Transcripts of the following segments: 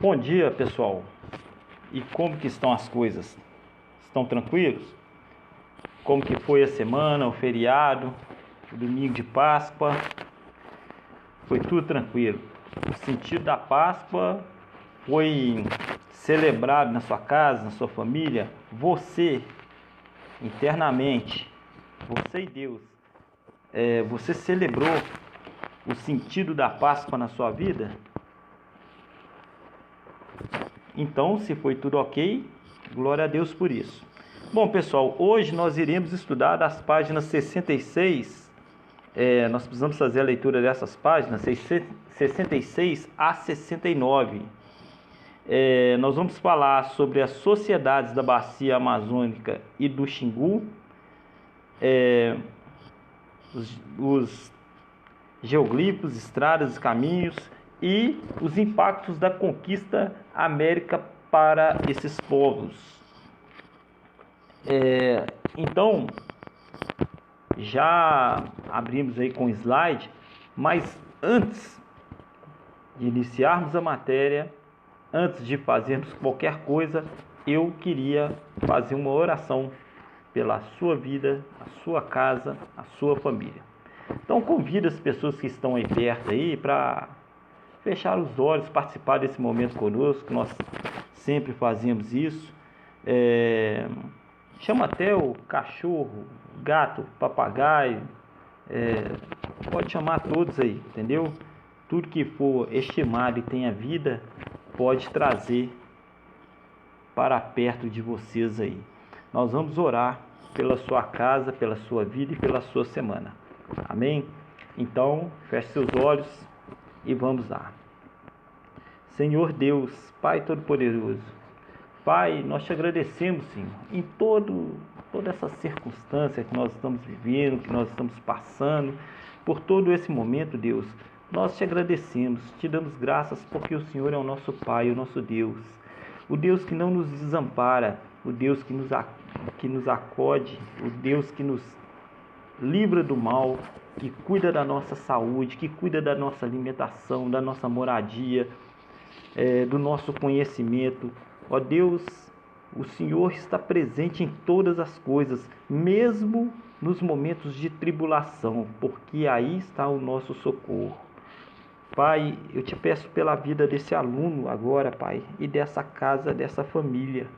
Bom dia, pessoal. E como que estão as coisas? Estão tranquilos? Como que foi a semana, o feriado, o domingo de Páscoa? Foi tudo tranquilo. O sentido da Páscoa foi celebrado na sua casa, na sua família. Você, internamente, você e Deus, você celebrou o sentido da Páscoa na sua vida? Então, se foi tudo ok, glória a Deus por isso. Bom, pessoal, hoje nós iremos estudar das páginas 66. Nós precisamos fazer a leitura dessas páginas, 66 a 69. Nós vamos falar sobre as sociedades da bacia amazônica e do Xingu, os geoglifos, estradas e caminhos e os impactos da conquista América para esses povos. Então, já abrimos aí com o slide, mas antes de iniciarmos a matéria, antes de fazermos qualquer coisa, eu queria fazer uma oração pela sua vida, a sua casa, a sua família. Então convido as pessoas que estão aí perto aí para fechar os olhos, participar desse momento conosco, nós sempre fazemos isso. Chama até o cachorro, gato, papagaio, pode chamar todos aí, entendeu? Tudo que for estimado e tenha vida, pode trazer para perto de vocês aí. Nós vamos orar pela sua casa, pela sua vida e pela sua semana. Amém? Então, feche seus olhos e vamos lá. Senhor Deus, Pai Todo-Poderoso, Pai, nós te agradecemos, Senhor, em toda essa circunstância que nós estamos vivendo, que nós estamos passando, por todo esse momento, Deus, nós te agradecemos, te damos graças porque o Senhor é o nosso Pai, o nosso Deus, o Deus que não nos desampara, o Deus que nos acode, o Deus que nos livra do mal, que cuida da nossa saúde, que cuida da nossa alimentação, da nossa moradia, do nosso conhecimento. Ó Deus, o Senhor está presente em todas as coisas, mesmo nos momentos de tribulação, porque aí está o nosso socorro. Pai, eu te peço pela vida desse aluno agora, Pai, e dessa casa, dessa família,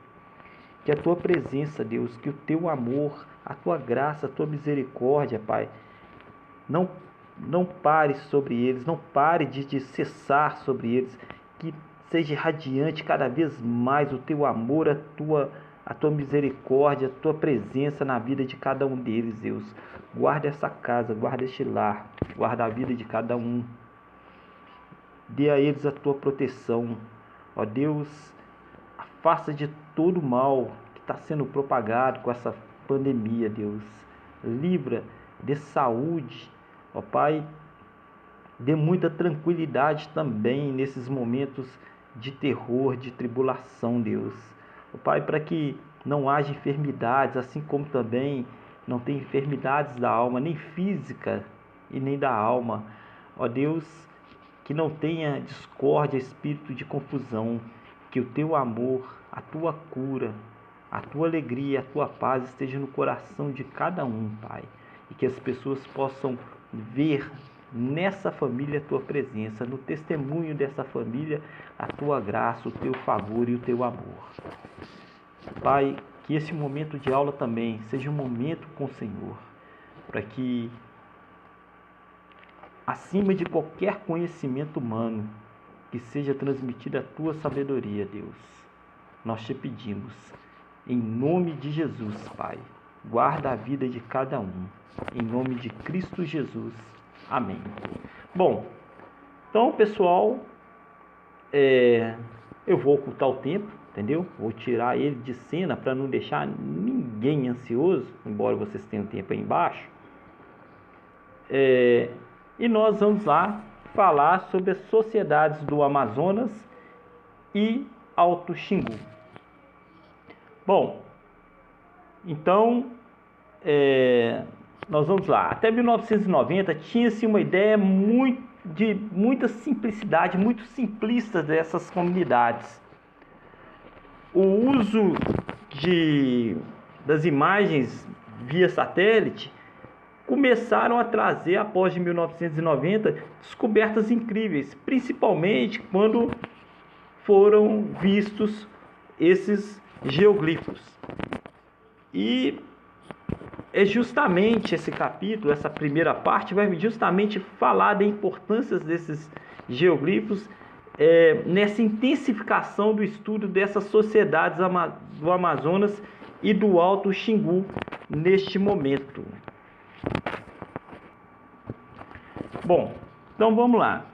que a tua presença, Deus, que o teu amor, a tua graça, a tua misericórdia, Pai, não pare sobre eles, não pare de cessar sobre eles, que seja radiante cada vez mais o teu amor, a tua misericórdia, a tua presença na vida de cada um deles, Deus. Guarda essa casa, guarda este lar, guarda a vida de cada um. Dê a eles a tua proteção. Ó Deus, afasta de todo o mal que está sendo propagado com essa pandemia, Deus. Livra de saúde, ó Pai. Dê muita tranquilidade também nesses momentos de terror, de tribulação, Deus. Ó Pai, para que não haja enfermidades, assim como também não tem enfermidades da alma, nem física e nem da alma. Ó Deus, que não tenha discórdia, espírito de confusão, que o teu amor, a tua cura, a tua alegria, a tua paz esteja no coração de cada um, Pai, e que as pessoas possam ver nessa família a tua presença, no testemunho dessa família, a tua graça, o teu favor e o teu amor. Pai, que esse momento de aula também seja um momento com o Senhor, para que, acima de qualquer conhecimento humano, que seja transmitida a tua sabedoria, Deus. Nós te pedimos, em nome de Jesus, Pai, guarda a vida de cada um, em nome de Cristo Jesus. Amém. Bom, então, pessoal, eu vou ocultar o tempo, entendeu? Vou tirar ele de cena para não deixar ninguém ansioso, embora vocês tenham tempo aí embaixo. E nós vamos lá falar sobre as sociedades do Amazonas e Alto Xingu. Bom, então, nós vamos lá. Até 1990 tinha-se uma ideia muito de muita simplicidade, muito simplista dessas comunidades. O uso das imagens via satélite começaram a trazer, após de 1990, descobertas incríveis, principalmente quando foram vistos esses geoglifos. E é justamente esse capítulo, essa primeira parte, vai justamente falar da importância desses geoglifos nessa intensificação do estudo dessas sociedades do Amazonas e do Alto Xingu neste momento. Bom, então vamos lá.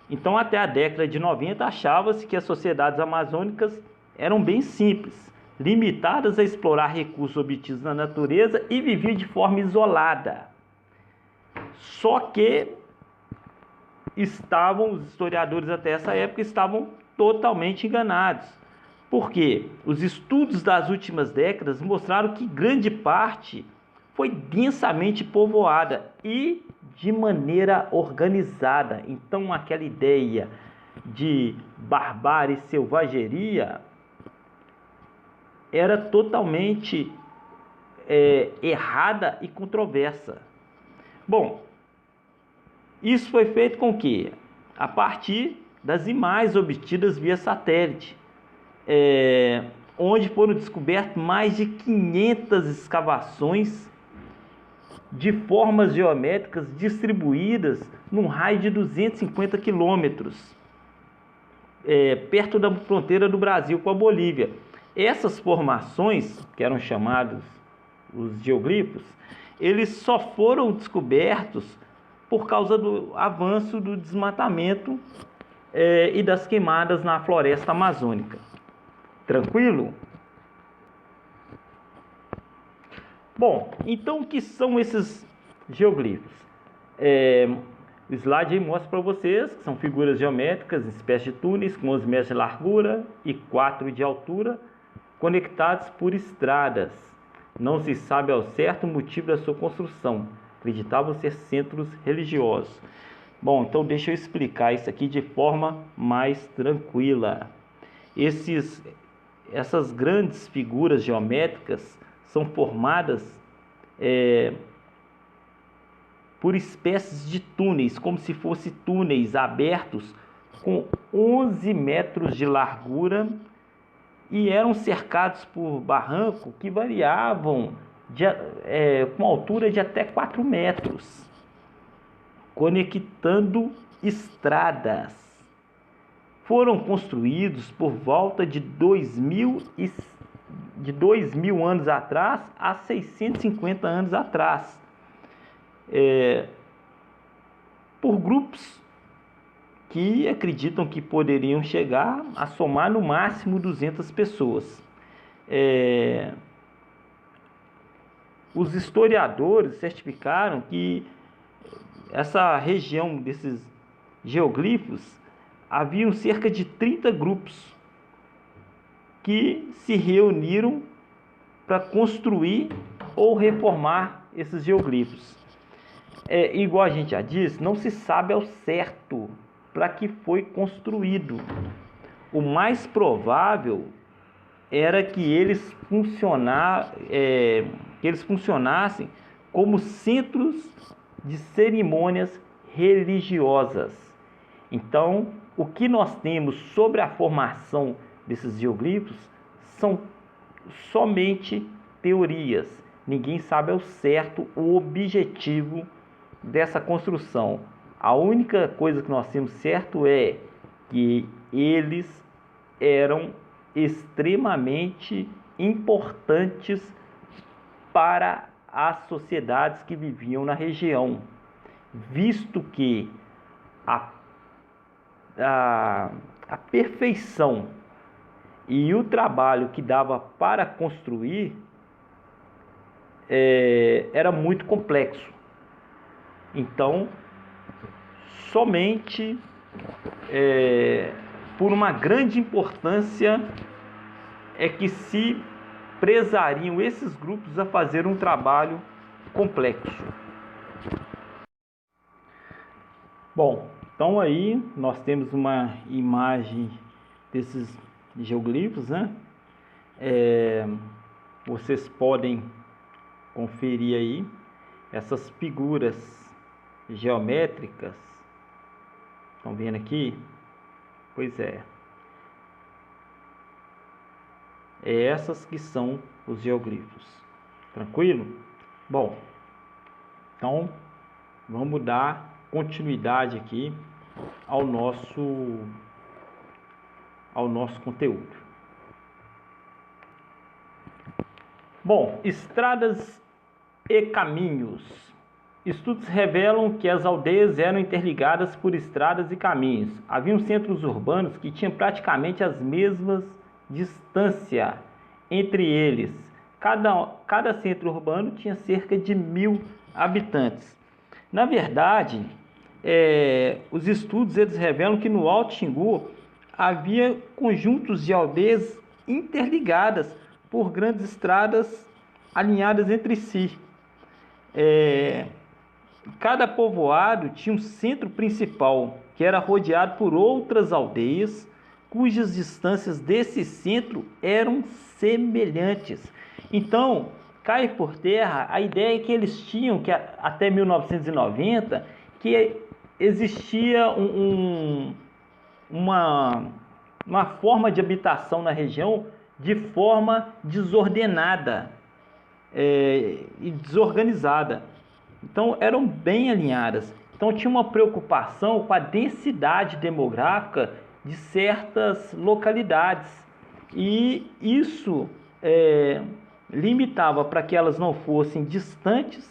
Então, até a década de 90, achava-se que as sociedades amazônicas eram bem simples, limitadas a explorar recursos obtidos na natureza e viviam de forma isolada. Só que os historiadores até essa época estavam totalmente enganados. Por quê? Os estudos das últimas décadas mostraram que grande parte foi densamente povoada e de maneira organizada. Então, aquela ideia de barbárie e selvageria era totalmente errada e controversa. Bom, isso foi feito com que? A partir das imagens obtidas via satélite, onde foram descobertas mais de 500 escavações de formas geométricas distribuídas num raio de 250 quilômetros, perto da fronteira do Brasil com a Bolívia. Essas formações, que eram chamados os geoglifos, eles só foram descobertos por causa do avanço do desmatamento e das queimadas na floresta amazônica. Tranquilo? Bom, então o que são esses geoglifos? O slide aí mostra para vocês que são figuras geométricas, espécies de túneis com 11 metros de largura e 4 de altura, conectados por estradas. Não se sabe ao certo o motivo da sua construção. Acreditavam ser centros religiosos. Bom, então deixa eu explicar isso aqui de forma mais tranquila. Essas grandes figuras geométricas são formadas por espécies de túneis, como se fossem túneis abertos com 11 metros de largura e eram cercados por barrancos que variavam com altura de até 4 metros, conectando estradas. Foram construídos por volta de 2.000 anos atrás a 650 anos atrás, por grupos que acreditam que poderiam chegar a somar no máximo 200 pessoas. Os historiadores certificaram que essa região desses geoglifos haviam cerca de 30 grupos que se reuniram para construir ou reformar esses geoglifos. Igual a gente já disse, não se sabe ao certo para que foi construído. O mais provável era que eles funcionassem como centros de cerimônias religiosas. Então, o que nós temos sobre a formação desses geoglifos são somente teorias. Ninguém sabe ao certo o objetivo dessa construção. A única coisa que nós temos certo é que eles eram extremamente importantes para as sociedades que viviam na região, visto que a perfeição e o trabalho que dava para construir era muito complexo. Então, somente por uma grande importância é que se prezariam esses grupos a fazer um trabalho complexo. Bom, então aí nós temos uma imagem desses geoglifos, né? Vocês podem conferir aí essas figuras geométricas. Estão vendo aqui? Pois é. Essas que são os geoglifos. Tranquilo? Bom, então vamos dar continuidade aqui ao nosso conteúdo. Bom, estradas e caminhos. Estudos revelam que as aldeias eram interligadas por estradas e caminhos. Haviam centros urbanos que tinham praticamente as mesmas distâncias entre eles. Cada centro urbano tinha cerca de 1.000 habitantes. Na verdade, os estudos eles revelam que no Alto Xingu havia conjuntos de aldeias interligadas por grandes estradas alinhadas entre si. Cada povoado tinha um centro principal, que era rodeado por outras aldeias, cujas distâncias desse centro eram semelhantes. Então, cai por terra a ideia que eles tinham, que até 1990, que existia uma forma de habitação na região de forma desordenada e desorganizada. Então eram bem alinhadas. Então tinha uma preocupação com a densidade demográfica de certas localidades. E isso limitava para que elas não fossem distantes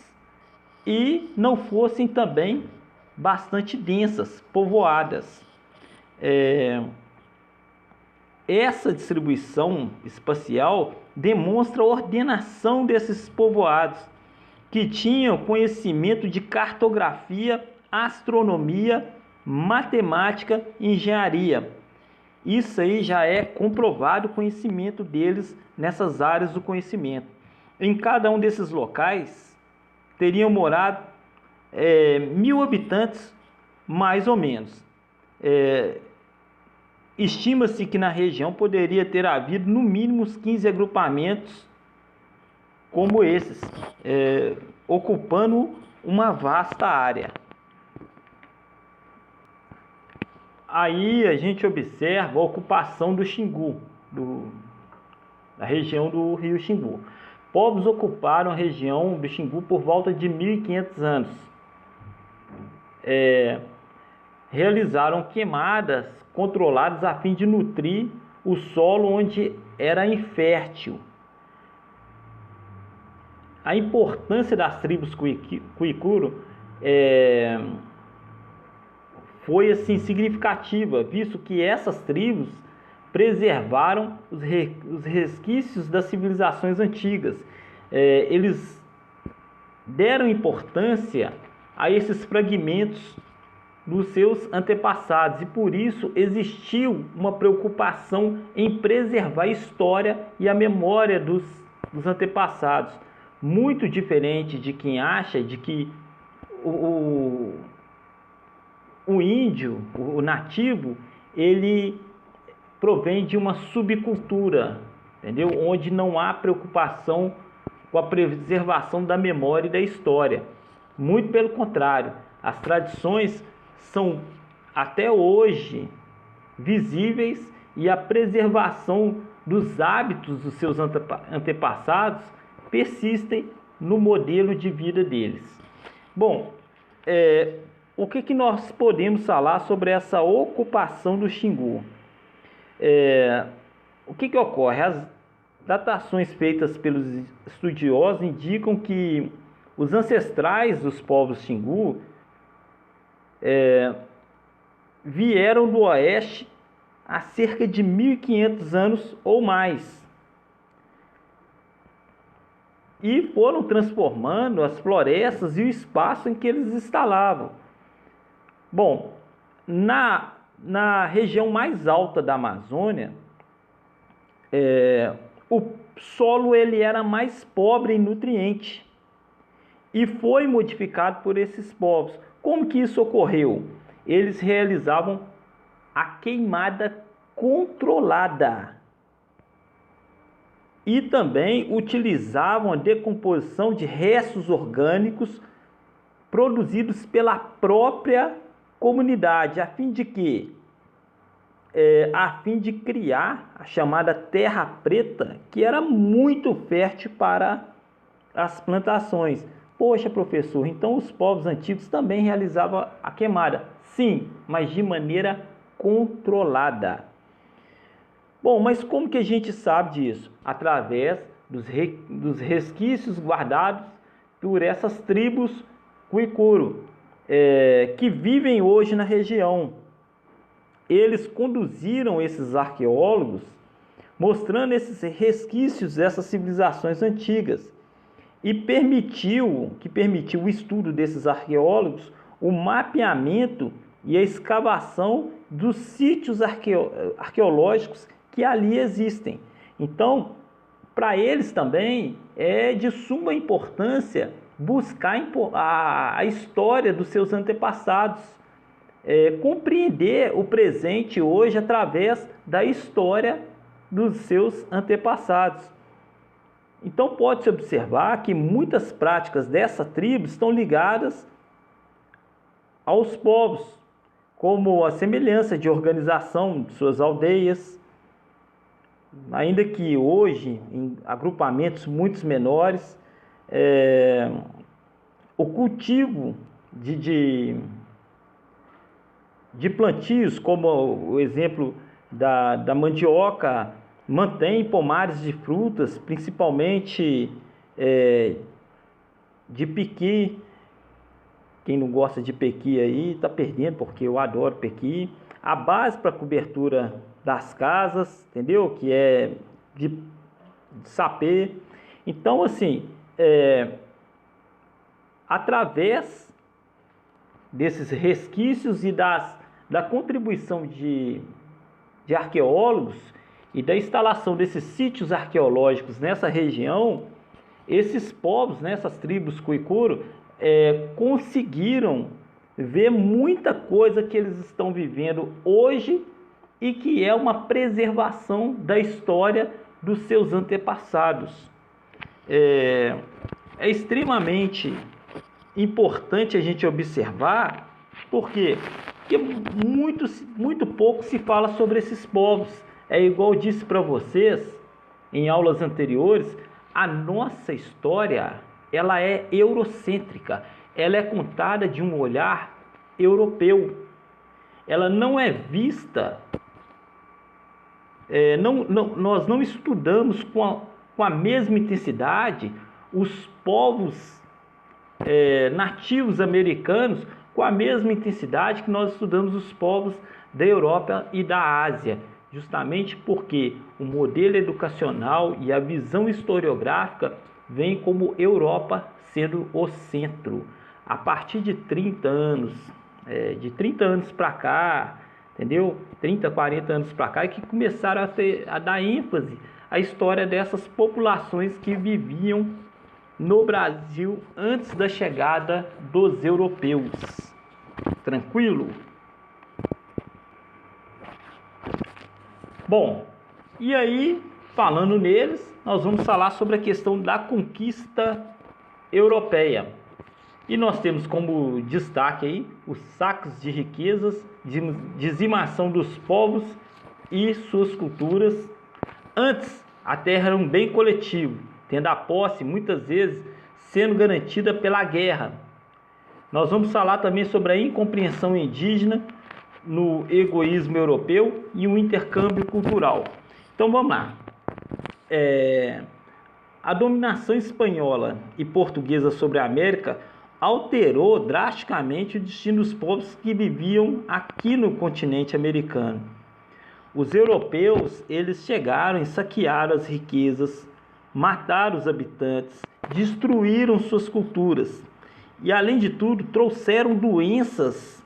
e não fossem também bastante densas, povoadas. Essa distribuição espacial demonstra a ordenação desses povoados, que tinham conhecimento de cartografia, astronomia, matemática e engenharia. Isso aí já é comprovado o conhecimento deles nessas áreas do conhecimento. Em cada um desses locais teriam morado 1.000 habitantes, mais ou menos. Estima-se que na região poderia ter havido no mínimo uns 15 agrupamentos como esses, ocupando uma vasta área. Aí a gente observa a ocupação do Xingu, da região do rio Xingu. Povos ocuparam a região do Xingu por volta de 1.500 anos. Realizaram queimadas controladas a fim de nutrir o solo onde era infértil. A importância das tribos Cuicuro foi assim significativa, visto que essas tribos preservaram os resquícios das civilizações antigas. Eles deram importância a esses fragmentos dos seus antepassados e por isso existiu uma preocupação em preservar a história e a memória dos antepassados, muito diferente de quem acha de que o índio, o nativo, ele provém de uma subcultura, entendeu? Onde não há preocupação com a preservação da memória e da história. Muito pelo contrário, as tradições são até hoje visíveis e a preservação dos hábitos dos seus antepassados persistem no modelo de vida deles. Bom, o que nós podemos falar sobre essa ocupação do Xingu? O que ocorre? As datações feitas pelos estudiosos indicam que os ancestrais dos povos Xingu vieram do oeste há cerca de 1.500 anos ou mais e foram transformando as florestas e o espaço em que eles instalavam. Bom, na região mais alta da Amazônia, o solo ele era mais pobre em nutrientes e foi modificado por esses povos. Como que isso ocorreu? eles realizavam a queimada controlada e também utilizavam a decomposição de restos orgânicos produzidos pela própria comunidade, a fim de quê? A fim de criar a chamada terra preta, que era muito fértil para as plantações. Poxa, professor, então os povos antigos também realizavam a queimada? Sim, mas de maneira controlada. Bom, mas como que a gente sabe disso? Através dos resquícios guardados por essas tribos Guicuro, que vivem hoje na região. Eles conduziram esses arqueólogos mostrando esses resquícios dessas civilizações antigas e permitiu o estudo desses arqueólogos, o mapeamento e a escavação dos sítios arqueológicos que ali existem. Então, para eles também é de suma importância buscar a história dos seus antepassados, compreender o presente hoje através da história dos seus antepassados. Então pode-se observar que muitas práticas dessa tribo estão ligadas aos povos, como a semelhança de organização de suas aldeias, ainda que hoje em agrupamentos muito menores, o cultivo de plantios, como o exemplo da mandioca, mantém pomares de frutas, principalmente de pequi. Quem não gosta de pequi aí está perdendo, porque eu adoro pequi. A base para cobertura das casas, entendeu? Que é de sapê. Então, assim, através desses resquícios e da contribuição de arqueólogos e da instalação desses sítios arqueológicos nessa região, esses povos, essas tribos Guicuro, conseguiram ver muita coisa que eles estão vivendo hoje e que é uma preservação da história dos seus antepassados. É extremamente importante a gente observar, porque muito pouco se fala sobre esses povos. É igual eu disse para vocês em aulas anteriores, a nossa história ela é eurocêntrica, ela é contada de um olhar europeu, ela não é vista, nós não estudamos com a mesma intensidade os povos nativos americanos com a mesma intensidade que nós estudamos os povos da Europa e da Ásia, justamente porque o modelo educacional e a visão historiográfica vem como Europa sendo o centro. A partir de 30 anos para cá, entendeu? 30, 40 anos para cá, é que começaram a dar ênfase à história dessas populações que viviam no Brasil antes da chegada dos europeus. Tranquilo? Bom, e aí, falando neles, nós vamos falar sobre a questão da conquista europeia. E nós temos como destaque aí os saques de riquezas, dizimação dos povos e suas culturas. Antes, a terra era um bem coletivo, tendo a posse muitas vezes sendo garantida pela guerra. Nós vamos falar também sobre a incompreensão indígena no egoísmo europeu e o intercâmbio cultural. Então vamos lá. A dominação espanhola e portuguesa sobre a América alterou drasticamente o destino dos povos que viviam aqui no continente americano. Os europeus, eles chegaram e saquearam as riquezas, mataram os habitantes, destruíram suas culturas e, além de tudo, trouxeram doenças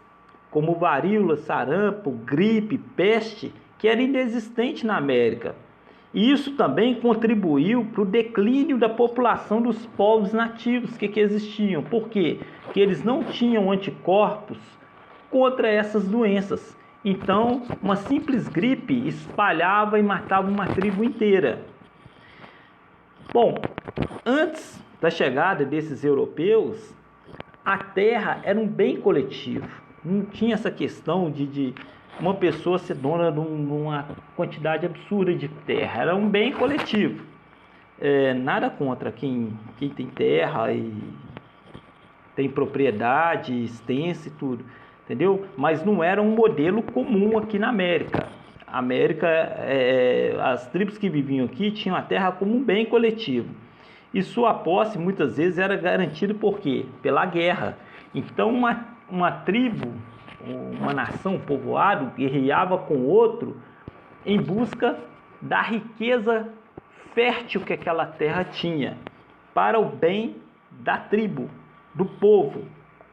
como varíola, sarampo, gripe, peste, que era inexistente na América. E isso também contribuiu para o declínio da população dos povos nativos que existiam. Por quê? Porque eles não tinham anticorpos contra essas doenças. Então, uma simples gripe espalhava e matava uma tribo inteira. Bom, antes da chegada desses europeus, a terra era um bem coletivo. Não tinha essa questão de uma pessoa ser dona de uma quantidade absurda de terra. Era um bem coletivo. Nada contra quem tem terra e tem propriedade extensa e tudo, entendeu? Mas não era um modelo comum aqui na América. A América, as tribos que viviam aqui tinham a terra como um bem coletivo. E sua posse muitas vezes era garantida por quê? Pela guerra. Então uma tribo, uma nação, um povoado, guerreava com outro em busca da riqueza fértil que aquela terra tinha, para o bem da tribo, do povo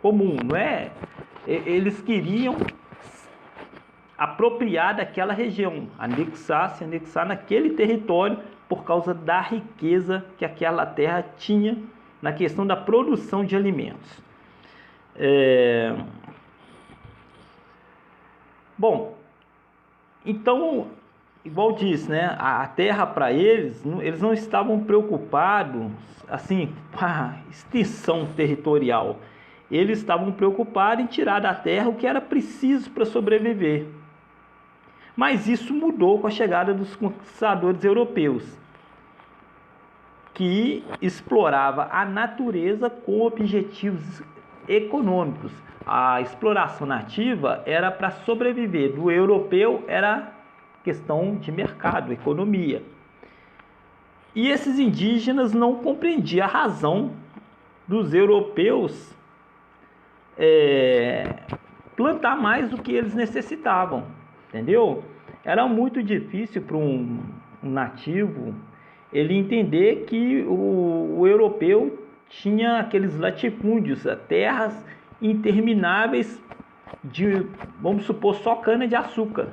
comum, não é? Eles queriam apropriar daquela região, se anexar naquele território por causa da riqueza que aquela terra tinha na questão da produção de alimentos. Bom, então, igual disse, né, a terra para eles não estavam preocupados assim com a extensão territorial. Eles estavam preocupados em tirar da terra o que era preciso para sobreviver. Mas isso mudou com a chegada dos conquistadores europeus, que explorava a natureza com objetivos econômicos. A exploração nativa era para sobreviver, do europeu era questão de mercado, economia. E esses indígenas não compreendiam a razão dos europeus plantar mais do que eles necessitavam, entendeu? Era muito difícil para um nativo ele entender que o europeu tinha aqueles latifúndios, terras intermináveis de, vamos supor, só cana de açúcar.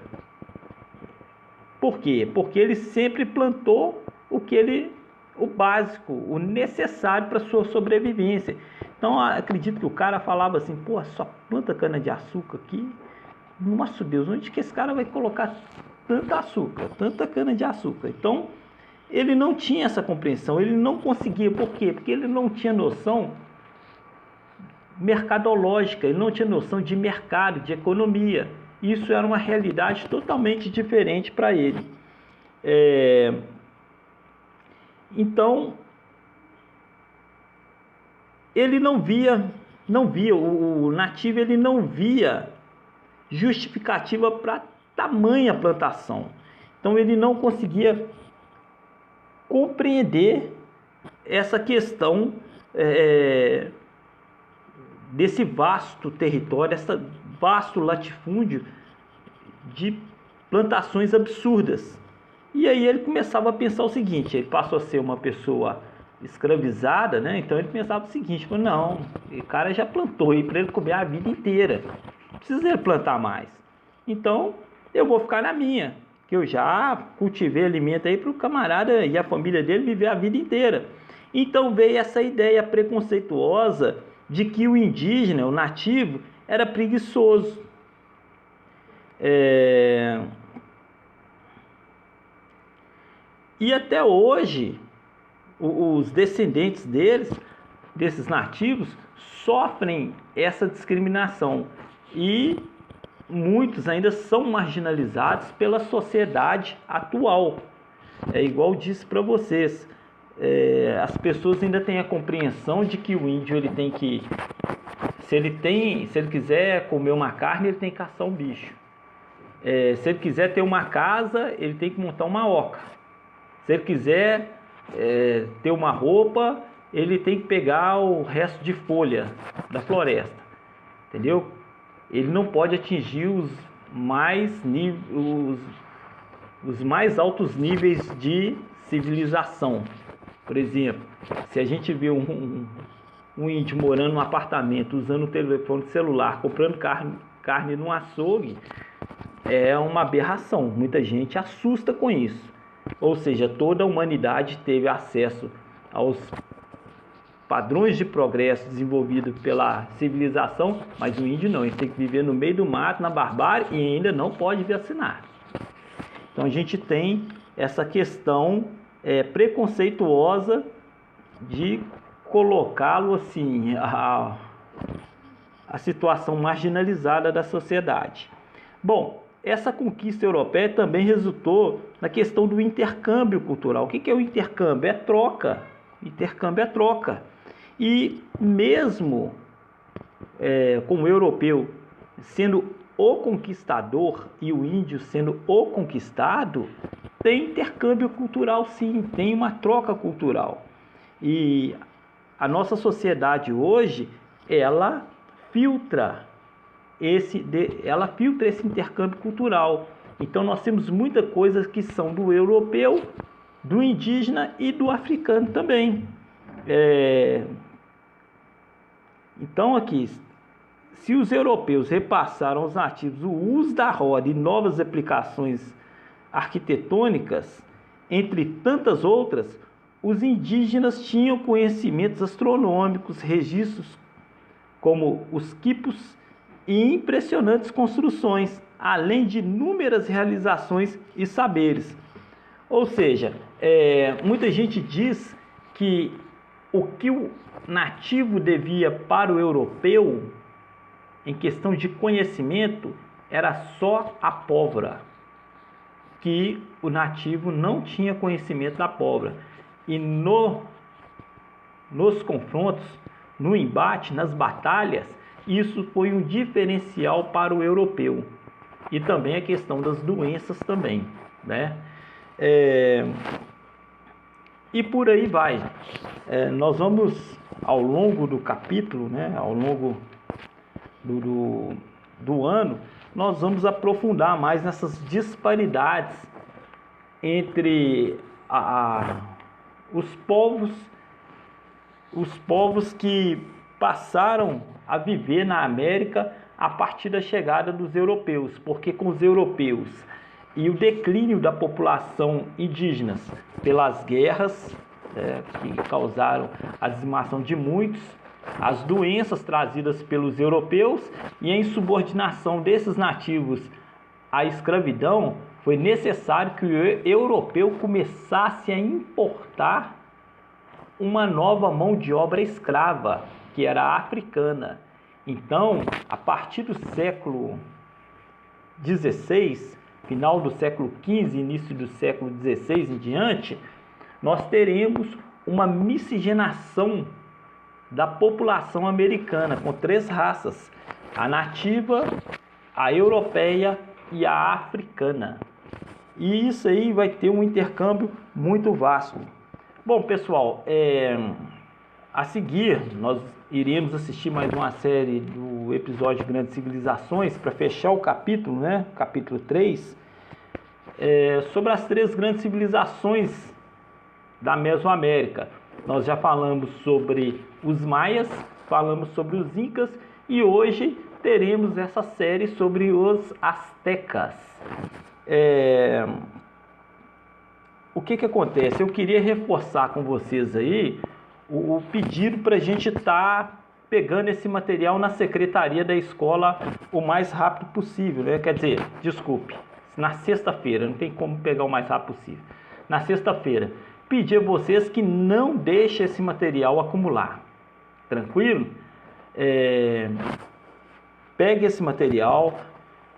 Por quê? Porque ele sempre plantou o básico, o necessário para a sua sobrevivência. Então, acredito que o cara falava assim, pô, só planta cana de açúcar aqui? Nossa Deus, onde que esse cara vai colocar tanta açúcar, tanta cana de açúcar? Então, ele não tinha essa compreensão, ele não conseguia. Por quê? Porque ele não tinha noção mercadológica, ele não tinha noção de mercado, de economia. Isso era uma realidade totalmente diferente para ele. Então, ele não via, o nativo ele não via justificativa para tamanha plantação. Então, ele não conseguia compreender essa questão desse vasto território, esse vasto latifúndio de plantações absurdas. E aí ele começava a pensar o seguinte, ele passou a ser uma pessoa escravizada, né? Então ele pensava o seguinte, não, o cara já plantou aí para ele comer a vida inteira, não precisa ele plantar mais. Então eu vou ficar na minha, que eu já cultivei alimento aí para o camarada e a família dele viver a vida inteira. Então veio essa ideia preconceituosa de que o indígena, o nativo, era preguiçoso. E até hoje, os descendentes desses nativos, sofrem essa discriminação. E muitos ainda são marginalizados pela sociedade atual. É igual disse para vocês, as pessoas ainda têm a compreensão de que o índio ele tem que, se ele quiser comer uma carne, ele tem que caçar um bicho. Se ele quiser ter uma casa, ele tem que montar uma oca. Se ele quiser ter uma roupa, ele tem que pegar o resto de folha da floresta, entendeu? Ele não pode atingir os mais altos níveis de civilização. Por exemplo, se a gente vê um índio morando num apartamento, usando o telefone celular, comprando carne num açougue, é uma aberração. Muita gente assusta com isso. Ou seja, toda a humanidade teve acesso aos padrões de progresso desenvolvidos pela civilização, mas o índio não, ele tem que viver no meio do mato, na barbárie, e ainda não pode vacinar. Então a gente tem essa questão preconceituosa de colocá-lo assim, a situação marginalizada da sociedade. Bom, essa conquista europeia também resultou na questão do intercâmbio cultural. O que é o intercâmbio? É troca. Intercâmbio é troca. E mesmo com o europeu sendo o conquistador e o índio sendo o conquistado, tem intercâmbio cultural sim, tem uma troca cultural. E a nossa sociedade hoje, ela filtra esse intercâmbio cultural. Então nós temos muitas coisas que são do europeu, do indígena e do africano também. Então aqui, se os europeus repassaram aos nativos o uso da roda e novas aplicações arquitetônicas, entre tantas outras, os indígenas tinham conhecimentos astronômicos, registros como os quipos e impressionantes construções, além de inúmeras realizações e saberes. Ou seja, muita gente diz que o que o nativo devia para o europeu, em questão de conhecimento, era só a pólvora, que o nativo não tinha conhecimento da pólvora. E nos confrontos, no embate, nas batalhas, isso foi um diferencial para o europeu. E também a questão das doenças também, né? E por aí vai. Nós vamos, ao longo do capítulo, né, ao longo do ano, nós vamos aprofundar mais nessas disparidades entre os povos que passaram a viver na América a partir da chegada dos europeus, porque com os europeus e o declínio da população indígena pelas guerras que causaram a dizimação de muitos, as doenças trazidas pelos europeus e a insubordinação desses nativos à escravidão, foi necessário que o europeu começasse a importar uma nova mão de obra escrava, que era a africana. Então, a partir do século XVI, final do século XV, início do século XVI em diante, nós teremos uma miscigenação da população americana com 3 raças: a nativa, a europeia e a africana. E isso aí vai ter um intercâmbio muito vasto. Bom, pessoal, a seguir nós iremos assistir mais uma série do episódio Grandes Civilizações para fechar o capítulo, né? Capítulo 3, sobre as 3 grandes civilizações da Mesoamérica. Nós já falamos sobre os maias, falamos sobre os incas e hoje teremos essa série sobre os astecas. O que acontece? Eu queria reforçar com vocês aí o pedido para a gente estar pegando esse material na secretaria da escola o mais rápido possível, né? Quer dizer, desculpe, na sexta-feira, não tem como pegar o mais rápido possível. Na sexta-feira, pedir a vocês que não deixem esse material acumular, tranquilo? Pegue esse material,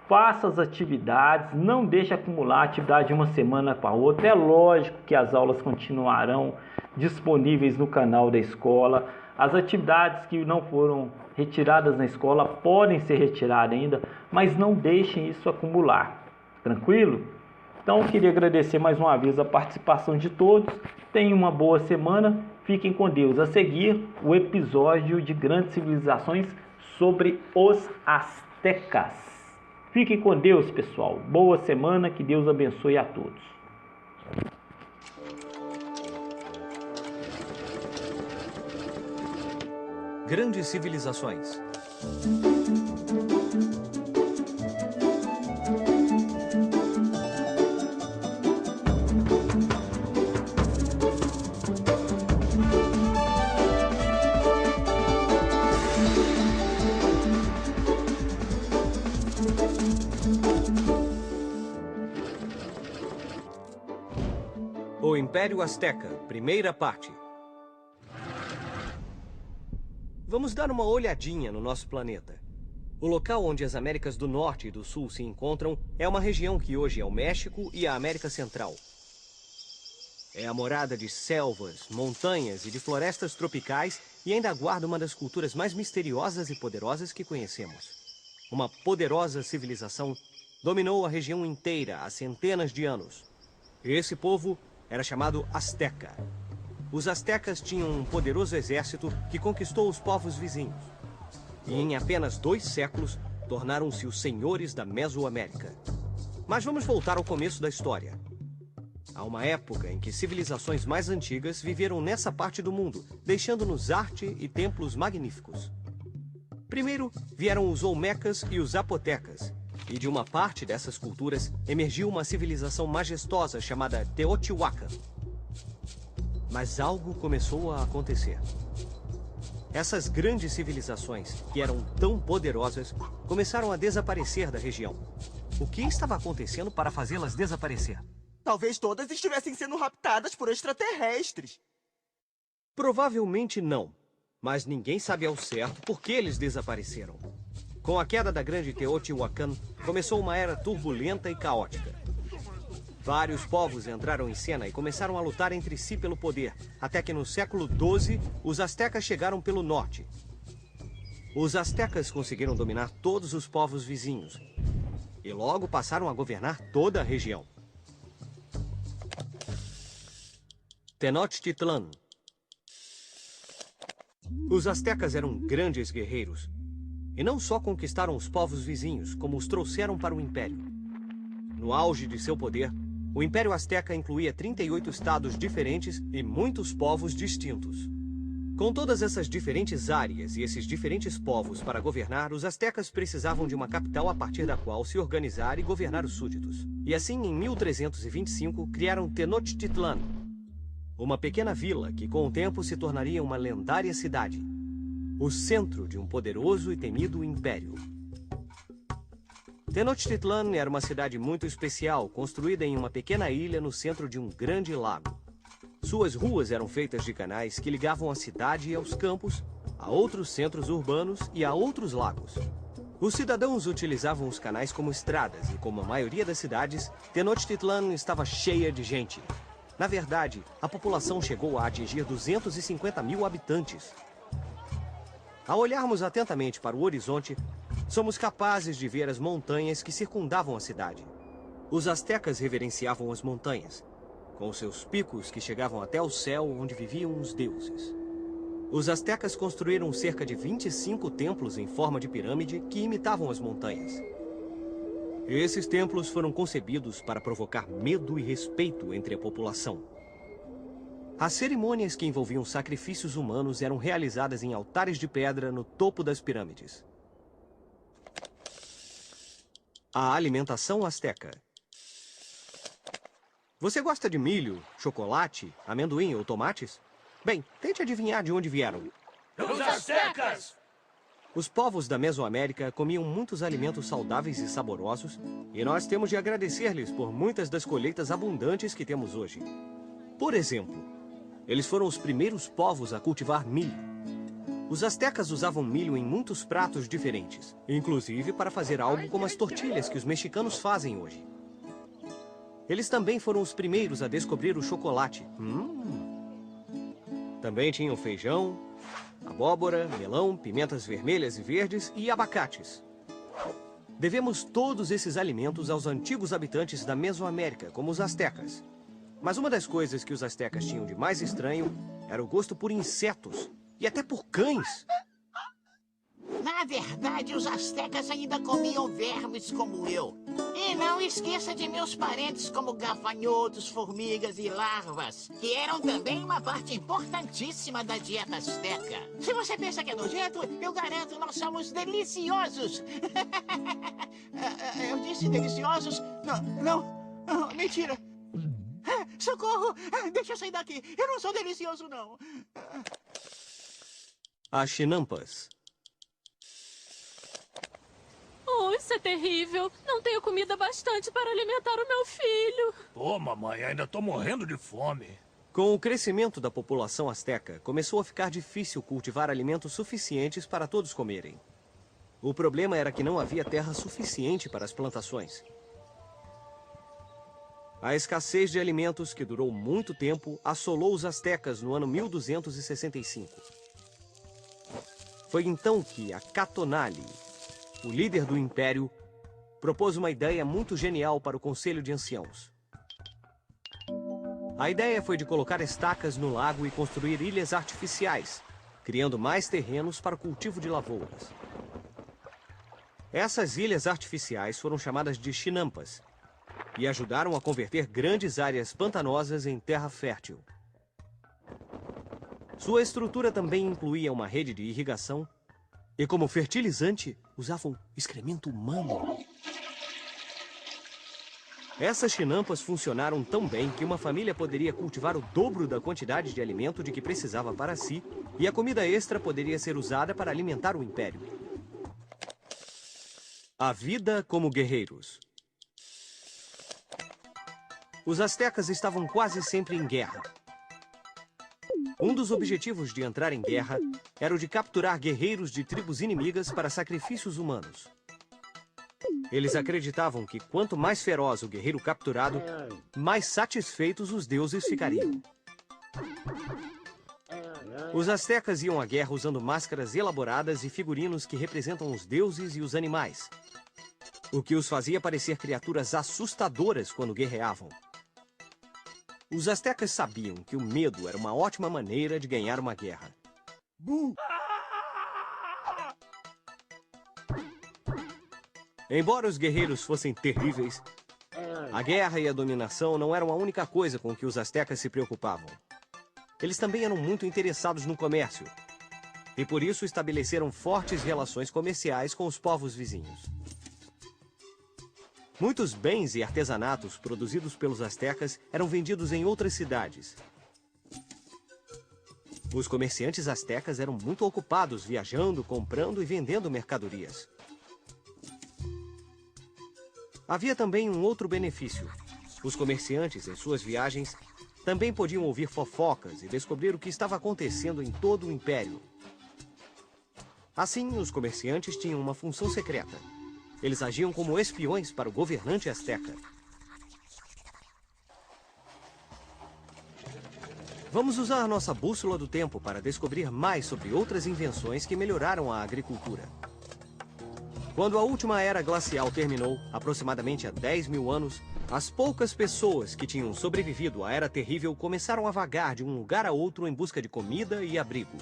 faça as atividades, não deixe acumular atividade de uma semana para a outra. É lógico que as aulas continuarão disponíveis no canal da escola. As atividades que não foram retiradas na escola podem ser retiradas ainda, mas não deixem isso acumular, tranquilo? Então, eu queria agradecer mais uma vez a participação de todos. Tenham uma boa semana. Fiquem com Deus. A seguir, o episódio de Grandes Civilizações sobre os astecas. Fiquem com Deus, pessoal. Boa semana. Que Deus abençoe a todos. Grandes Civilizações. O Império Azteca, primeira parte. Vamos dar uma olhadinha no nosso planeta. O local onde as Américas do Norte e do Sul se encontram é uma região que hoje é o México e a América Central. É a morada de selvas, montanhas e de florestas tropicais e ainda guarda uma das culturas mais misteriosas e poderosas que conhecemos. Uma poderosa civilização dominou a região inteira há centenas de anos. Esse povo era chamado Azteca. Os astecas tinham um poderoso exército que conquistou os povos vizinhos. E em apenas 2 séculos, tornaram-se os senhores da Mesoamérica. Mas vamos voltar ao começo da história. Há uma época em que civilizações mais antigas viveram nessa parte do mundo, deixando-nos arte e templos magníficos. Primeiro vieram os Olmecas e os Zapotecas, e de uma parte dessas culturas emergiu uma civilização majestosa chamada Teotihuacan. Mas algo começou a acontecer. Essas grandes civilizações, que eram tão poderosas, começaram a desaparecer da região. O que estava acontecendo para fazê-las desaparecer? Talvez todas estivessem sendo raptadas por extraterrestres. Provavelmente não, mas ninguém sabe ao certo por que eles desapareceram. Com a queda da grande Teotihuacan, começou uma era turbulenta e caótica. Vários povos entraram em cena e começaram a lutar entre si pelo poder, até que no século XII, os astecas chegaram pelo norte. Os astecas conseguiram dominar todos os povos vizinhos e logo passaram a governar toda a região. Tenochtitlan. Os astecas eram grandes guerreiros e não só conquistaram os povos vizinhos, como os trouxeram para o Império. No auge de seu poder, o Império Azteca incluía 38 estados diferentes e muitos povos distintos. Com todas essas diferentes áreas e esses diferentes povos para governar, os astecas precisavam de uma capital a partir da qual se organizar e governar os súditos. E assim, em 1325, criaram Tenochtitlan, uma pequena vila que com o tempo se tornaria uma lendária cidade, o centro de um poderoso e temido império. Tenochtitlan era uma cidade muito especial, construída em uma pequena ilha no centro de um grande lago. Suas ruas eram feitas de canais que ligavam a cidade aos campos, a outros centros urbanos e a outros lagos. Os cidadãos utilizavam os canais como estradas e, como a maioria das cidades, Tenochtitlan estava cheia de gente. Na verdade, a população chegou a atingir 250 mil habitantes. Ao olharmos atentamente para o horizonte, somos capazes de ver as montanhas que circundavam a cidade. Os astecas reverenciavam as montanhas, com seus picos que chegavam até o céu onde viviam os deuses. Os astecas construíram cerca de 25 templos em forma de pirâmide que imitavam as montanhas. Esses templos foram concebidos para provocar medo e respeito entre a população. As cerimônias que envolviam sacrifícios humanos eram realizadas em altares de pedra no topo das pirâmides. A alimentação asteca. Você gosta de milho, chocolate, amendoim ou tomates? Bem, tente adivinhar de onde vieram. Os astecas! Os povos da Mesoamérica comiam muitos alimentos saudáveis e saborosos, e nós temos de agradecer-lhes por muitas das colheitas abundantes que temos hoje. Por exemplo, eles foram os primeiros povos a cultivar milho. Os astecas usavam milho em muitos pratos diferentes, inclusive para fazer algo como as tortilhas que os mexicanos fazem hoje. Eles também foram os primeiros a descobrir o chocolate. Também tinham feijão, abóbora, melão, pimentas vermelhas e verdes e abacates. Devemos todos esses alimentos aos antigos habitantes da Mesoamérica, como os astecas. Mas uma das coisas que os astecas tinham de mais estranho era o gosto por insetos e até por cães. Na verdade, os astecas ainda comiam vermes como eu. E não esqueça de meus parentes como gafanhotos, formigas e larvas, que eram também uma parte importantíssima da dieta asteca. Se você pensa que é nojento, eu garanto, nós somos deliciosos. Eu disse deliciosos? Não, mentira. Socorro! Deixa eu sair daqui. Eu não sou delicioso, não. As chinampas. Oh, isso é terrível. Não tenho comida bastante para alimentar o meu filho. Pô, mamãe, ainda tô morrendo de fome. Com o crescimento da população asteca, começou a ficar difícil cultivar alimentos suficientes para todos comerem. O problema era que não havia terra suficiente para as plantações. A escassez de alimentos, que durou muito tempo, assolou os astecas no ano 1265. Foi então que Acatonali, o líder do império, propôs uma ideia muito genial para o Conselho de Anciãos. A ideia foi de colocar estacas no lago e construir ilhas artificiais, criando mais terrenos para o cultivo de lavouras. Essas ilhas artificiais foram chamadas de chinampas e ajudaram a converter grandes áreas pantanosas em terra fértil. Sua estrutura também incluía uma rede de irrigação e, como fertilizante, usavam excremento humano. Essas chinampas funcionaram tão bem que uma família poderia cultivar o dobro da quantidade de alimento de que precisava para si, e a comida extra poderia ser usada para alimentar o império. A vida como guerreiros. Os astecas estavam quase sempre em guerra. Um dos objetivos de entrar em guerra era o de capturar guerreiros de tribos inimigas para sacrifícios humanos. Eles acreditavam que quanto mais feroz o guerreiro capturado, mais satisfeitos os deuses ficariam. Os astecas iam à guerra usando máscaras elaboradas e figurinos que representam os deuses e os animais, o que os fazia parecer criaturas assustadoras quando guerreavam. Os astecas sabiam que o medo era uma ótima maneira de ganhar uma guerra. Embora os guerreiros fossem terríveis, a guerra e a dominação não eram a única coisa com que os astecas se preocupavam. Eles também eram muito interessados no comércio, e por isso estabeleceram fortes relações comerciais com os povos vizinhos. Muitos bens e artesanatos produzidos pelos astecas eram vendidos em outras cidades. Os comerciantes astecas eram muito ocupados viajando, comprando e vendendo mercadorias. Havia também um outro benefício. Os comerciantes, em suas viagens, também podiam ouvir fofocas e descobrir o que estava acontecendo em todo o império. Assim, os comerciantes tinham uma função secreta. Eles agiam como espiões para o governante asteca. Vamos usar nossa bússola do tempo para descobrir mais sobre outras invenções que melhoraram a agricultura. Quando a última era glacial terminou, aproximadamente há 10 mil anos, as poucas pessoas que tinham sobrevivido à Era Terrível começaram a vagar de um lugar a outro em busca de comida e abrigo.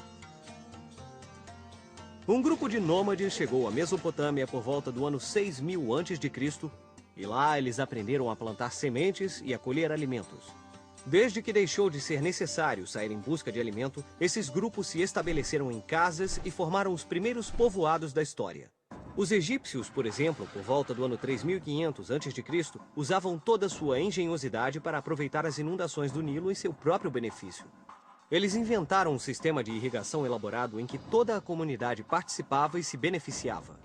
Um grupo de nômades chegou à Mesopotâmia por volta do ano 6000 a.C. e lá eles aprenderam a plantar sementes e a colher alimentos. Desde que deixou de ser necessário sair em busca de alimento, esses grupos se estabeleceram em casas e formaram os primeiros povoados da história. Os egípcios, por exemplo, por volta do ano 3500 a.C., usavam toda a sua engenhosidade para aproveitar as inundações do Nilo em seu próprio benefício. Eles inventaram um sistema de irrigação elaborado em que toda a comunidade participava e se beneficiava.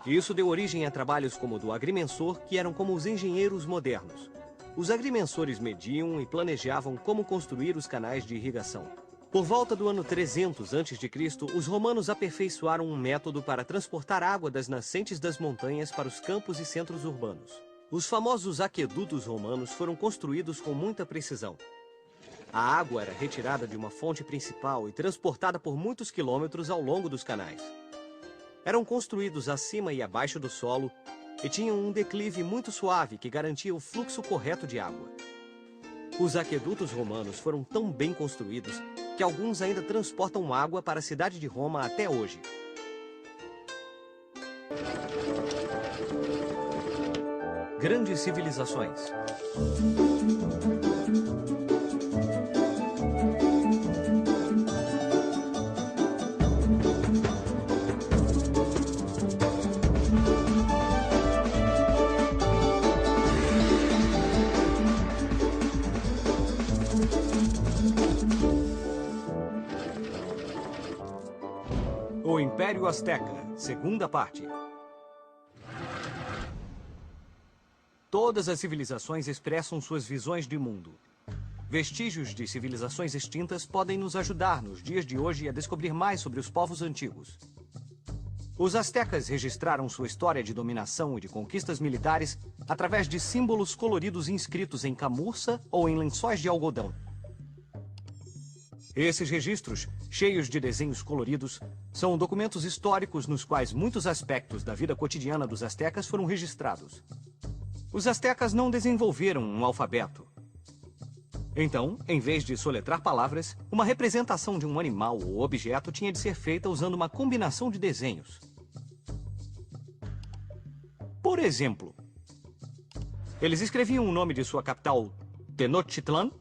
Isso deu origem a trabalhos como o do agrimensor, que eram como os engenheiros modernos. Os agrimensores mediam e planejavam como construir os canais de irrigação. Por volta do ano 300 a.C., os romanos aperfeiçoaram um método para transportar água das nascentes das montanhas para os campos e centros urbanos. Os famosos aquedutos romanos foram construídos com muita precisão. A água era retirada de uma fonte principal e transportada por muitos quilômetros ao longo dos canais. Eram construídos acima e abaixo do solo e tinham um declive muito suave que garantia o fluxo correto de água. Os aquedutos romanos foram tão bem construídos que alguns ainda transportam água para a cidade de Roma até hoje. Grandes civilizações. O Império Azteca, segunda parte. todas as civilizações expressam suas visões de mundo. Vestígios de civilizações extintas podem nos ajudar nos dias de hoje a descobrir mais sobre os povos antigos. Os astecas registraram sua história de dominação e de conquistas militares através de símbolos coloridos inscritos em camurça ou em lençóis de algodão. Esses registros, cheios de desenhos coloridos, são documentos históricos nos quais muitos aspectos da vida cotidiana dos astecas foram registrados. Os astecas não desenvolveram um alfabeto. Então, em vez de soletrar palavras, uma representação de um animal ou objeto tinha de ser feita usando uma combinação de desenhos. Por exemplo, eles escreviam o nome de sua capital, Tenochtitlan,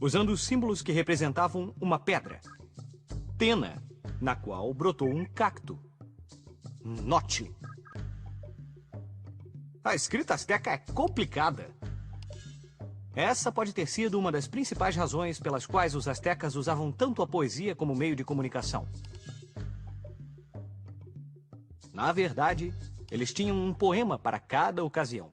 usando os símbolos que representavam uma pedra, Tena, na qual brotou um cacto, Noche. A escrita asteca é complicada. Essa pode ter sido uma das principais razões pelas quais os astecas usavam tanto a poesia como meio de comunicação. Na verdade, eles tinham um poema para cada ocasião.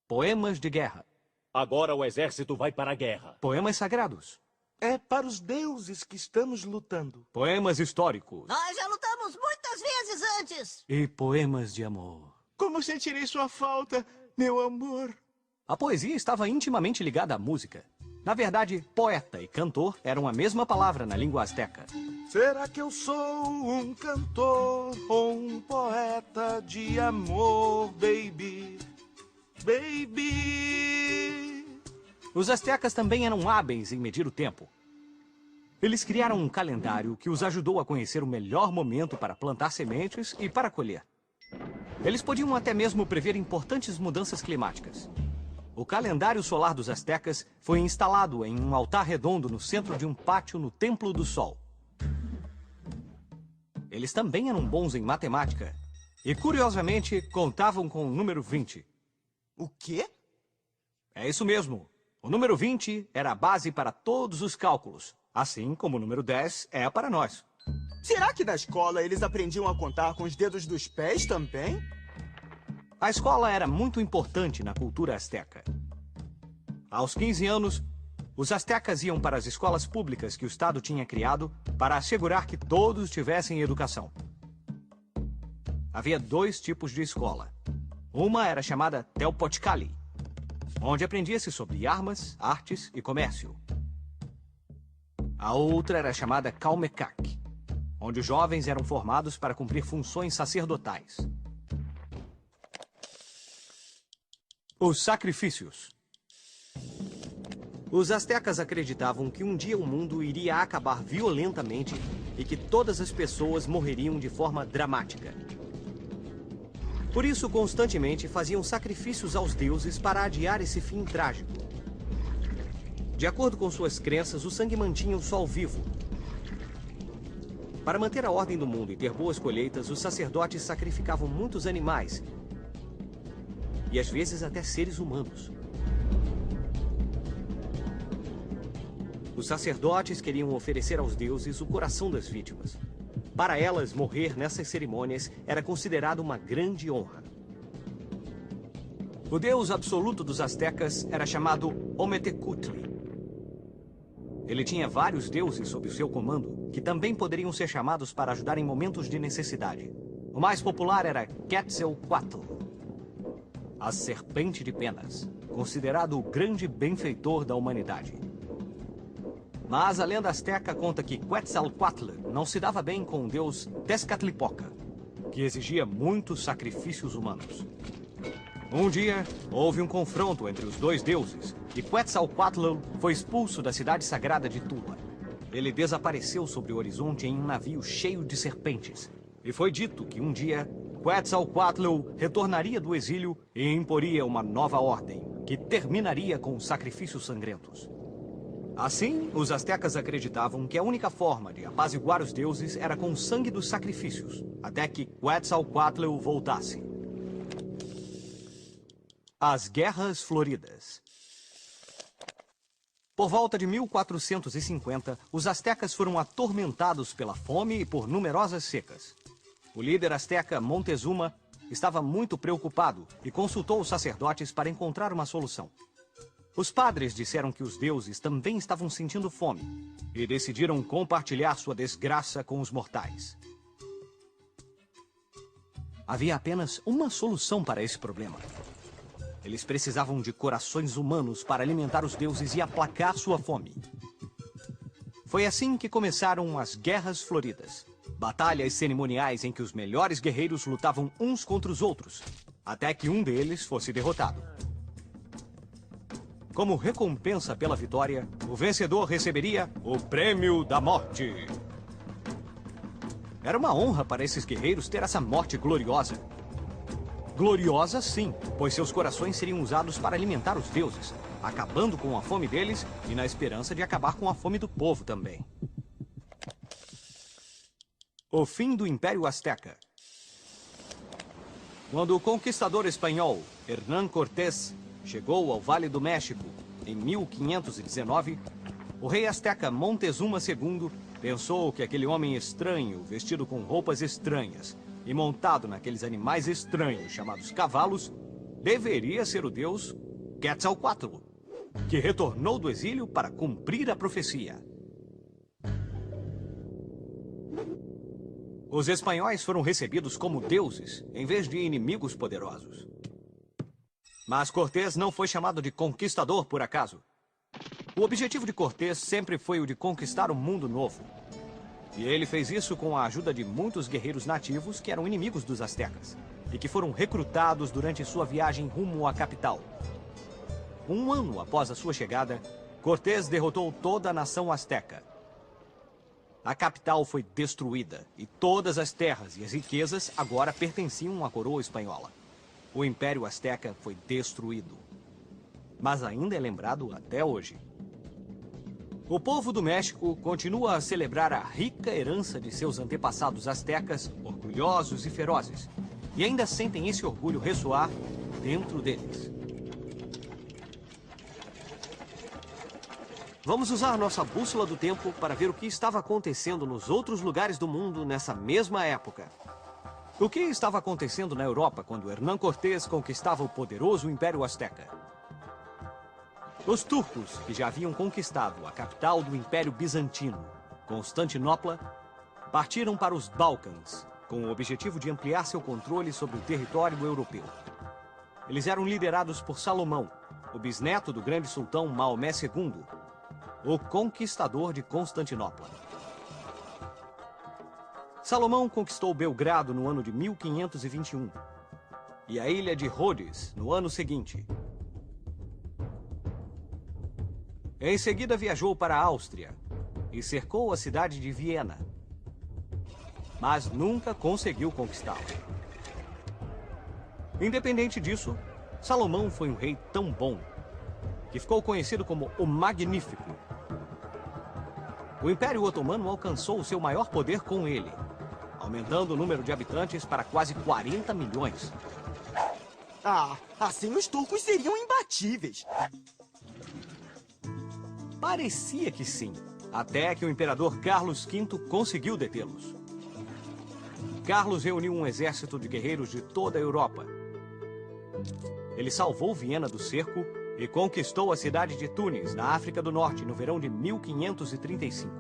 Poemas de guerra. Agora o exército vai para a guerra. Poemas sagrados. É para os deuses que estamos lutando. Poemas históricos. Nós já lutamos muitas vezes antes. E poemas de amor. Como sentirei sua falta, meu amor? A poesia estava intimamente ligada à música. Na verdade, poeta e cantor eram a mesma palavra na língua asteca. Será que eu sou um cantor ou um poeta de amor, baby? Baby! Os astecas também eram hábeis em medir o tempo. Eles criaram um calendário que os ajudou a conhecer o melhor momento para plantar sementes e para colher. Eles podiam até mesmo prever importantes mudanças climáticas. O calendário solar dos astecas foi instalado em um altar redondo no centro de um pátio no Templo do Sol. Eles também eram bons em matemática e, curiosamente, contavam com o número 20. O quê? É isso mesmo. O número 20 era a base para todos os cálculos, assim como o número 10 é para nós. Será que na escola eles aprendiam a contar com os dedos dos pés também? A escola era muito importante na cultura asteca. Aos 15 anos, os astecas iam para as escolas públicas que o Estado tinha criado para assegurar que todos tivessem educação. Havia 2 tipos de escola. Uma era chamada Telpotkali, onde aprendia-se sobre armas, artes e comércio. A outra era chamada Kalmekak, onde os jovens eram formados para cumprir funções sacerdotais. Os sacrifícios. Os astecas acreditavam que um dia o mundo iria acabar violentamente e que todas as pessoas morreriam de forma dramática. Por isso, constantemente faziam sacrifícios aos deuses para adiar esse fim trágico. De acordo com suas crenças, o sangue mantinha o sol vivo. Para manter a ordem do mundo e ter boas colheitas, os sacerdotes sacrificavam muitos animais e às vezes até seres humanos. Os sacerdotes queriam oferecer aos deuses o coração das vítimas. Para elas, morrer nessas cerimônias era considerado uma grande honra. O deus absoluto dos astecas era chamado Ometecutli. Ele tinha vários deuses sob o seu comando, que também poderiam ser chamados para ajudar em momentos de necessidade. O mais popular era Quetzalcoatl, a serpente de penas, considerado o grande benfeitor da humanidade. Mas a lenda asteca conta que Quetzalcoatl não se dava bem com o deus Tezcatlipoca, que exigia muitos sacrifícios humanos. Um dia, houve um confronto entre os 2 deuses e Quetzalcoatl foi expulso da cidade sagrada de Tula. Ele desapareceu sobre o horizonte em um navio cheio de serpentes. E foi dito que um dia, Quetzalcoatl retornaria do exílio e imporia uma nova ordem, que terminaria com os sacrifícios sangrentos. Assim, os astecas acreditavam que a única forma de apaziguar os deuses era com o sangue dos sacrifícios, até que Quetzalcoatl voltasse. As Guerras Floridas. Por volta de 1450, os astecas foram atormentados pela fome e por numerosas secas. O líder asteca Montezuma estava muito preocupado e consultou os sacerdotes para encontrar uma solução. Os padres disseram que os deuses também estavam sentindo fome e decidiram compartilhar sua desgraça com os mortais. Havia apenas uma solução para esse problema. Eles precisavam de corações humanos para alimentar os deuses e aplacar sua fome. Foi assim que começaram as Guerras Floridas. Batalhas cerimoniais em que os melhores guerreiros lutavam uns contra os outros, até que um deles fosse derrotado. Como recompensa pela vitória, o vencedor receberia o Prêmio da Morte. Era uma honra para esses guerreiros ter essa morte gloriosa. Gloriosa, sim, pois seus corações seriam usados para alimentar os deuses, acabando com a fome deles e na esperança de acabar com a fome do povo também. O fim do Império Azteca. Quando o conquistador espanhol Hernán Cortés chegou ao Vale do México em 1519, o rei azteca Montezuma II pensou que aquele homem estranho, vestido com roupas estranhas e montado naqueles animais estranhos chamados cavalos, deveria ser o deus Quetzalcóatl, que retornou do exílio para cumprir a profecia. Os espanhóis foram recebidos como deuses, em vez de inimigos poderosos. Mas Cortés não foi chamado de conquistador por acaso. O objetivo de Cortés sempre foi o de conquistar um mundo novo. E ele fez isso com a ajuda de muitos guerreiros nativos que eram inimigos dos astecas e que foram recrutados durante sua viagem rumo à capital. Um ano após a sua chegada, Cortés derrotou toda a nação asteca. A capital foi destruída e todas as terras e as riquezas agora pertenciam à coroa espanhola. O Império Azteca foi destruído, mas ainda é lembrado até hoje. O povo do México continua a celebrar a rica herança de seus antepassados astecas, orgulhosos e ferozes, e ainda sentem esse orgulho ressoar dentro deles. Vamos usar nossa bússola do tempo para ver o que estava acontecendo nos outros lugares do mundo nessa mesma época. O que estava acontecendo na Europa quando Hernán Cortés conquistava o poderoso Império Azteca? Os turcos, que já haviam conquistado a capital do Império Bizantino, Constantinopla, partiram para os Balcãs, com o objetivo de ampliar seu controle sobre o território europeu. Eles eram liderados por Salomão, o bisneto do grande sultão Maomé II, o conquistador de Constantinopla. Salomão conquistou Belgrado no ano de 1521 e a ilha de Rhodes no ano seguinte. Em seguida viajou para a Áustria e cercou a cidade de Viena, mas nunca conseguiu conquistá-la. Independente disso, Salomão foi um rei tão bom que ficou conhecido como o Magnífico. O Império Otomano alcançou o seu maior poder com ele, aumentando o número de habitantes para quase 40 milhões. Ah, assim os turcos seriam imbatíveis. Parecia que sim, até que o imperador Carlos V conseguiu detê-los. Carlos reuniu um exército de guerreiros de toda a Europa. Ele salvou Viena do cerco e conquistou a cidade de Tunis, na África do Norte, no verão de 1535.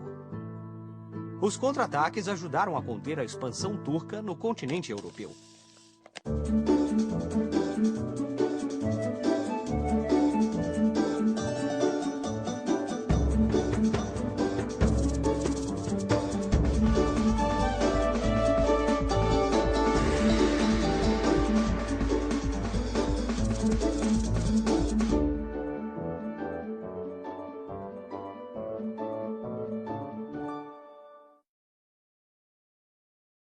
Os contra-ataques ajudaram a conter a expansão turca no continente europeu.